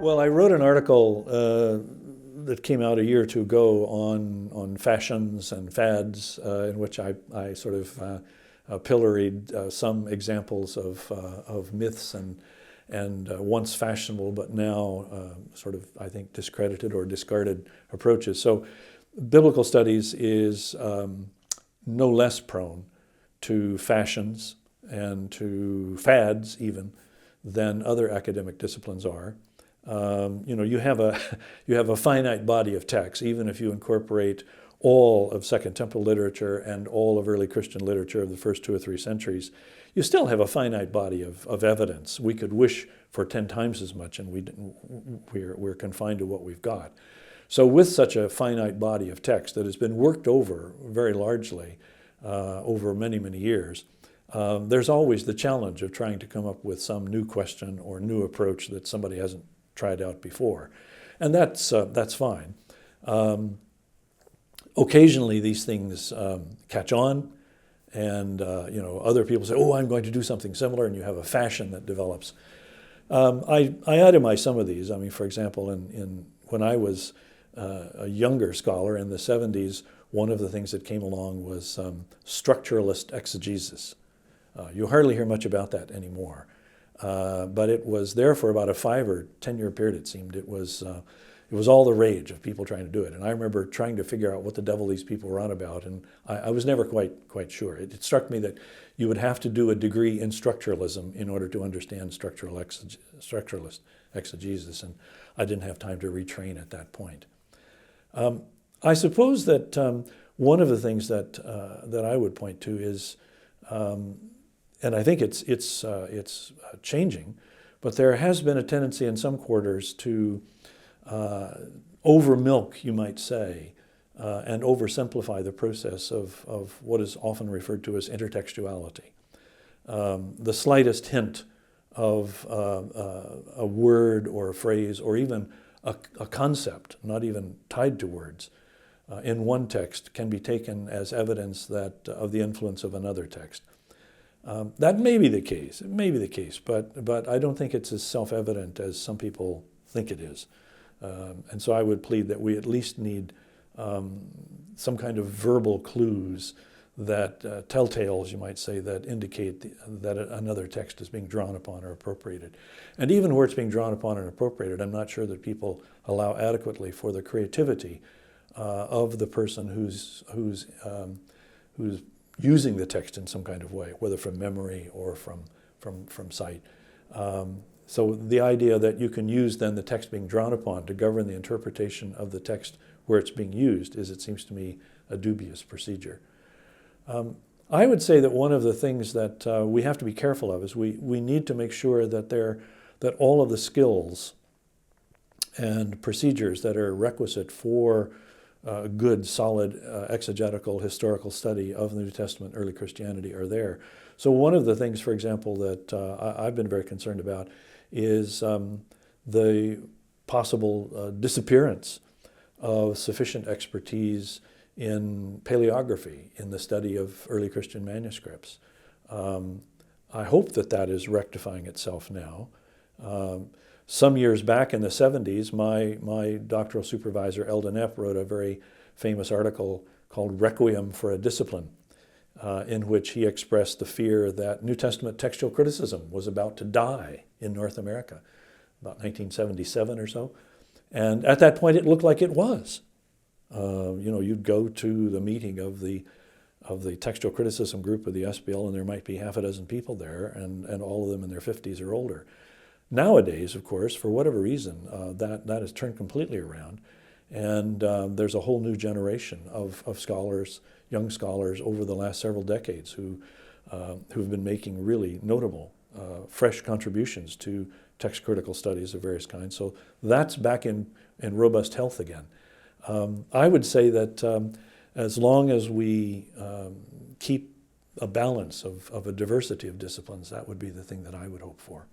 Well, I wrote an article that came out a year or two ago on fashions and fads, in which I sort of pilloried some examples of myths and once fashionable but now sort of, I think, discredited or discarded approaches. So biblical studies is no less prone to fashions and to fads even than other academic disciplines are. You have a finite body of text, even if you incorporate all of Second Temple literature and all of early Christian literature of the first 2 or 3 centuries. You still have a finite body of evidence. We could wish for 10 times as much, and we're confined to what we've got. So with such a finite body of text that has been worked over very largely over many, many years, there's always the challenge of trying to come up with some new question or new approach that somebody hasn't tried out before. And that's fine. Occasionally these things catch on, and other people say, oh, I'm going to do something similar, and you have a fashion that develops. I itemize some of these. I mean, for example, when I was a younger scholar in the 70s, one of the things that came along was structuralist exegesis. You hardly hear much about that anymore. But it was there for about a 5 or 10-year period, it seemed. It was all the rage of people trying to do it. And I remember trying to figure out what the devil these people were on about, and I was never quite sure. It struck me that you would have to do a degree in structuralism in order to understand structuralist exegesis, and I didn't have time to retrain at that point. I suppose that one of the things that I would point to is, and I think it's changing, but there has been a tendency in some quarters to over milk, you might say, and oversimplify the process of what is often referred to as intertextuality. The slightest hint of a word or a phrase or even a concept, not even tied to words, in one text can be taken as evidence that of the influence of another text. That may be the case. It may be the case, but I don't think it's as self-evident as some people think it is. And so I would plead that we at least need some kind of verbal clues that telltales, you might say, that indicate that another text is being drawn upon or appropriated. And even where it's being drawn upon and appropriated, I'm not sure that people allow adequately for the creativity of the person who's using the text in some kind of way, whether from memory or from sight. So the idea that you can use then the text being drawn upon to govern the interpretation of the text where it's being used is, it seems to me, a dubious procedure. I would say that one of the things that we have to be careful of is we need to make sure that all of the skills and procedures that are requisite for good, solid exegetical, historical study of the New Testament, early Christianity are there. So one of the things, for example, that I've been very concerned about is the possible disappearance of sufficient expertise in paleography, in the study of early Christian manuscripts. I hope that is rectifying itself now. Some years back in the 70s, my doctoral supervisor, Eldon Epp, wrote a very famous article called Requiem for a Discipline, in which he expressed the fear that New Testament textual criticism was about to die in North America, about 1977 or so. And at that point, it looked like it was. You'd go to the meeting of the textual criticism group of the SBL, and there might be half a dozen people there, and all of them in their 50s or older. Nowadays, of course, for whatever reason, that has turned completely around, and there's a whole new generation of scholars, young scholars, over the last several decades who've been making really notable, fresh contributions to text critical studies of various kinds. So that's back in robust health again. I would say that as long as we keep a balance of a diversity of disciplines, that would be the thing that I would hope for.